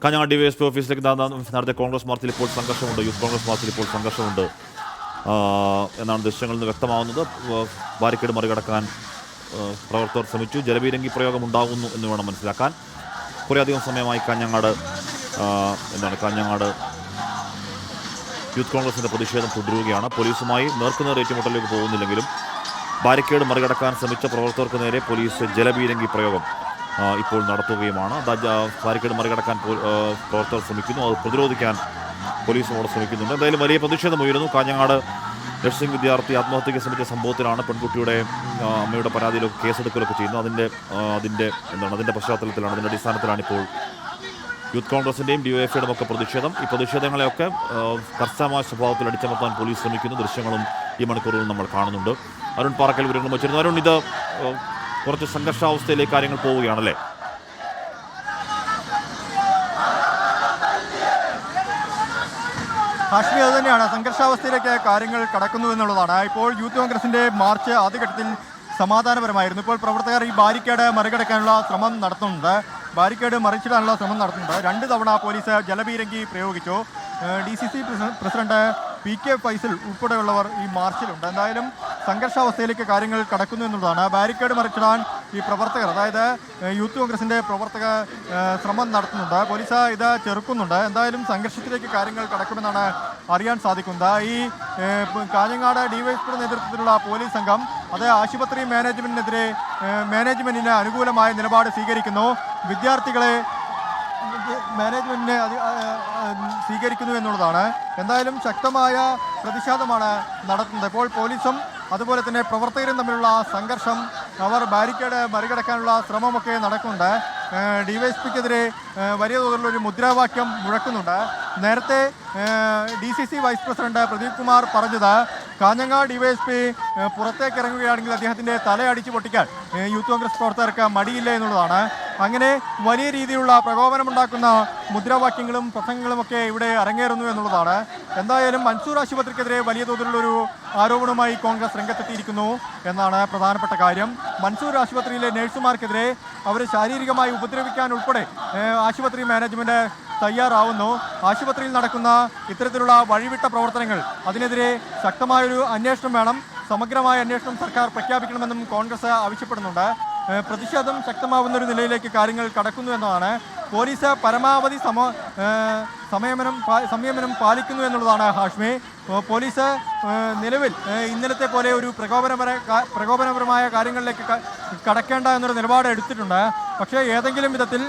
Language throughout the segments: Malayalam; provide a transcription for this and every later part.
കാഞ്ഞങ്ങാട് ഡിവൈഎസ്പി ഓഫീസിലേക്ക് നടത്തിയ കോൺഗ്രസ് മാർച്ചിൽ ഇപ്പോൾ സംഘർഷമുണ്ട്. യൂത്ത് കോൺഗ്രസ് മാർച്ചിൽ ഇപ്പോൾ സംഘർഷമുണ്ട് എന്നാണ് ദൃശ്യങ്ങളിൽ നിന്ന് വ്യക്തമാവുന്നത്. ബാരിക്കേഡ് മറികടക്കാൻ പ്രവർത്തകർ ശ്രമിച്ചു. ജലപീരങ്കി പ്രയോഗം ഉണ്ടാകുന്നു എന്ന് വേണം മനസ്സിലാക്കാൻ. കുറേയധികം സമയമായി കാഞ്ഞങ്ങാട് യൂത്ത് കോൺഗ്രസിൻ്റെ പ്രതിഷേധം തുടരുകയാണ്. പോലീസുമായി നേർക്കുനേർ ഏറ്റുമുട്ടലിലേക്ക് പോകുന്നില്ലെങ്കിലും ബാരിക്കേഡ് മറികടക്കാൻ ശ്രമിച്ച പ്രവർത്തകർക്ക് നേരെ പോലീസ് ജലപീരങ്കി പ്രയോഗം ഇപ്പോൾ നടത്തുകയുമാണ്. ബാരിക്കേഡ് മറികടക്കാൻ പ്രവർത്തകർ ശ്രമിക്കുന്നു. അത് പ്രതിരോധിക്കാൻ പോലീസും അവിടെ ശ്രമിക്കുന്നുണ്ട്. എന്തായാലും വലിയ പ്രതിഷേധം ഉയരുന്നു. കാഞ്ഞങ്ങാട് നഴ്സിംഗ് വിദ്യാർത്ഥി ആത്മഹത്യയ്ക്ക് ശ്രമിച്ച സംഭവത്തിലാണ് പെൺകുട്ടിയുടെ അമ്മയുടെ പരാതിയിലൊക്കെ കേസെടുക്കലൊക്കെ ചെയ്യുന്നത്. അതിൻ്റെ പശ്ചാത്തലത്തിലാണ്, അതിൻ്റെ അടിസ്ഥാനത്തിലാണ് ഇപ്പോൾ യൂത്ത് കോൺഗ്രസിൻ്റെയും ഡിവൈഎഫ്ഐയുടെയും ഒക്കെ പ്രതിഷേധം. ഈ പ്രതിഷേധങ്ങളെയൊക്കെ കർശനമായ സ്വഭാവത്തിൽ അടിച്ചമർത്താൻ പോലീസ് ശ്രമിക്കുന്നു. ദൃശ്യങ്ങളും ഈ മണിക്കൂറുകൾ നമ്മൾ കാണുന്നുണ്ട്. അരുൺ പാറക്കൽ വിവരങ്ങൾ വച്ചിരുന്നു. അരുൺ, ഇത് കുറച്ച് സംഘർഷാവസ്ഥയിലേക്ക് കാര്യങ്ങൾ പോവുകയാണല്ലേ? ഹാഷ്മി, അത് തന്നെയാണ്, സംഘർഷാവസ്ഥയിലേക്ക് കാര്യങ്ങൾ കടക്കുന്നു എന്നുള്ളതാണ്. ഇപ്പോൾ യൂത്ത് കോൺഗ്രസിൻ്റെ മാർച്ച് ആദ്യഘട്ടത്തിൽ സമാധാനപരമായിരുന്നു. ഇപ്പോൾ പ്രവർത്തകർ ഈ ബാരിക്കേഡ് മറികടക്കാനുള്ള ശ്രമം നടത്തുന്നുണ്ട്. ബാരിക്കേഡ് മറിച്ചിടാനുള്ള ശ്രമം നടത്തുന്നുണ്ട്. 2 തവണ പോലീസ് ജലപീരങ്കി പ്രയോഗിച്ചു. DCC പ്രസിഡന്റ് PK ഫൈസൽ ഉൾപ്പെടെയുള്ളവർ ഈ മാർച്ചിലുണ്ട്. എന്തായാലും സംഘർഷാവസ്ഥയിലേക്ക് കാര്യങ്ങൾ കടക്കുന്നു എന്നുള്ളതാണ്. ബാരിക്കേഡ് മറിച്ചിടാൻ ഈ പ്രവർത്തകർ, അതായത് യൂത്ത് കോൺഗ്രസിൻ്റെ പ്രവർത്തകർ ശ്രമം നടത്തുന്നുണ്ട്. പോലീസ് ഇത് ചെറുക്കുന്നുണ്ട്. എന്തായാലും സംഘർഷത്തിലേക്ക് കാര്യങ്ങൾ കടക്കുമെന്നാണ് അറിയാൻ സാധിക്കുന്നത്. ഈ കാഞ്ഞങ്ങാട് ഡിവൈഎസ്പിയുടെ നേതൃത്വത്തിലുള്ള പോലീസ് സംഘം അത് ആശുപത്രി മാനേജ്മെന്റിന് അനുകൂലമായ നിലപാട് സ്വീകരിക്കുന്നു. വിദ്യാർത്ഥികളെ മാനേജ്മെന്റിനെ സ്വീകരിക്കുന്നു എന്നുള്ളതാണ്. എന്തായാലും ശക്തമായ പ്രതിഷേധമാണ് നടത്തുന്നത്. ഇപ്പോൾ പോലീസും അതുപോലെ തന്നെ പ്രവർത്തകരും തമ്മിലുള്ള സംഘർഷം, അവർ ബാരിക്കേഡ് മറികടക്കാനുള്ള ശ്രമമൊക്കെ നടക്കുന്നുണ്ട്. ഡിവൈഎസ്പിക്കെതിരെ വലിയ തോതിലുള്ളൊരു മുദ്രാവാക്യം മുഴക്കുന്നുണ്ട്. നേരത്തെ DCC vice president Pradeep Kumar പറഞ്ഞത് കാഞ്ഞങ്ങാട് ഡിവൈഎസ്പി പുറത്തേക്ക് ഇറങ്ങുകയാണെങ്കിൽ അദ്ദേഹത്തിൻ്റെ തലയടിച്ച് പൊട്ടിക്കാൻ യൂത്ത് കോൺഗ്രസ് പ്രവർത്തകർക്ക് മടിയില്ല എന്നുള്ളതാണ്. അങ്ങനെ വലിയ രീതിയിലുള്ള പ്രകോപനമുണ്ടാക്കുന്ന മുദ്രാവാക്യങ്ങളും പ്രസംഗങ്ങളുമൊക്കെ ഇവിടെ അരങ്ങേറുന്നു എന്നുള്ളതാണ്. എന്തായാലും മൻസൂർ ആശുപത്രിക്കെതിരെ വലിയ തോതിലുള്ളൊരു ആരോപണവുമായി കോൺഗ്രസ് രംഗത്തെത്തിയിരിക്കുന്നു എന്നാണ് പ്രധാനപ്പെട്ട കാര്യം. മൻസൂർ ആശുപത്രിയിലെ നഴ്സുമാർക്കെതിരെ അവർ ശാരീരികമായി ഉപദ്രവിക്കാൻ ഉൾപ്പെടെ ആശുപത്രി മാനേജ്മെൻറ്റ് തയ്യാറാവുന്നു. ആശുപത്രിയിൽ നടക്കുന്ന ഇത്തരത്തിലുള്ള വഴിവിട്ട പ്രവർത്തനങ്ങൾ, അതിനെതിരെ ശക്തമായൊരു അന്വേഷണം വേണം. സമഗ്രമായ അന്വേഷണം സർക്കാർ പ്രഖ്യാപിക്കണമെന്നും കോൺഗ്രസ് ആവശ്യപ്പെടുന്നുണ്ട്. പ്രതിഷേധം ശക്തമാവുന്നൊരു നിലയിലേക്ക് കാര്യങ്ങൾ കടക്കുന്നു എന്നതാണ്. പോലീസ് പരമാവധി സംയമനം പാലിക്കുന്നു എന്നുള്ളതാണ് ഹാഷ്മി. പോലീസ് നിലവിൽ ഇന്നലത്തെ പോലെ ഒരു പ്രകോപനപരമായ കാര്യങ്ങളിലേക്ക് കടക്കേണ്ട എന്നൊരു നിലപാട് എടുത്തിട്ടുണ്ട്. പക്ഷേ ഏതെങ്കിലും വിധത്തിൽ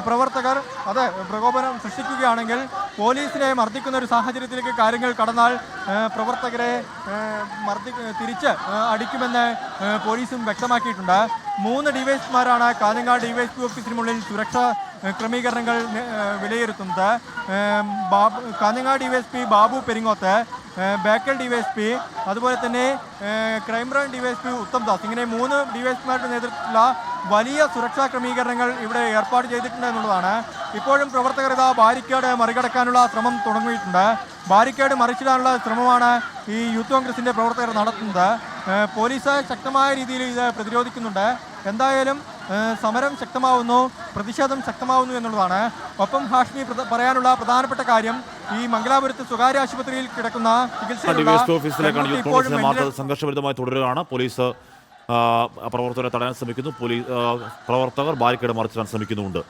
പ്രവർത്തകർ അത് പ്രകോപനം സൃഷ്ടിക്കുകയാണെങ്കിൽ പോലീസിനെ മർദ്ദിക്കുന്ന ഒരു സാഹചര്യത്തിലേക്ക് കാര്യങ്ങൾ കടന്നാൽ പ്രവർത്തകരെ തിരിച്ച് അടിക്കുമെന്ന് പോലീസും വ്യക്തമാക്കിയിട്ടുണ്ട്. 3 ഡിവൈഎസ്പിമാരാണ് കാഞ്ഞങ്ങാട് ഡിവൈഎസ്പി ഓഫീസിനുള്ളിൽ സുരക്ഷാ ക്രമീകരണങ്ങൾ വിലയിരുത്തുന്നത്. കാഞ്ഞങ്ങാട് ഡിവൈഎസ്പി ബാബു പെരിങ്ങോത്ത്, ബേക്കൽ ഡിവൈഎസ്പി, അതുപോലെ തന്നെ ക്രൈംബ്രാഞ്ച് ഡിവൈഎസ്പി ഉത്തം ദാസ്, ഇങ്ങനെ 3 ഡിവൈഎസ്പിമാരുടെ നേതൃത്വത്തിലുള്ള വലിയ സുരക്ഷാ ക്രമീകരണങ്ങൾ ഇവിടെ ഏർപ്പാട് ചെയ്തിട്ടുണ്ട് എന്നുള്ളതാണ്. ഇപ്പോഴും പ്രവർത്തകർ ഇതാ ബാരിക്കേഡ് മറികടക്കാനുള്ള ശ്രമം തുടങ്ങിയിട്ടുണ്ട്. ബാരിക്കേഡ് മറിച്ചിടാനുള്ള ശ്രമമാണ് ഈ യൂത്ത് കോൺഗ്രസിൻ്റെ പ്രവർത്തകർ നടത്തുന്നത്. പോലീസ് ശക്തമായ രീതിയിൽ ഇത് പ്രതിരോധിക്കുന്നുണ്ട്. എന്തായാലും സമരം ശക്തമാവുന്നു, പ്രതിഷേധം ശക്തമാവുന്നു എന്നുള്ളതാണ്. ഒപ്പം ഹാഷ്മി പറയാനുള്ള പ്രധാനപ്പെട്ട കാര്യം, ഈ മംഗലാപുരത്ത് സ്വകാര്യ ആശുപത്രിയിൽ കിടക്കുന്ന സംഘർഷഭരിതമായി തുടരുകയാണ്. പോലീസ് പ്രവർത്തകരെ തടയാൻ ശ്രമിക്കുന്നു. പ്രവർത്തകർ ബാരിക്കേഡ് മറിച്ചിടാൻ ശ്രമിക്കുന്നുമുണ്ട്.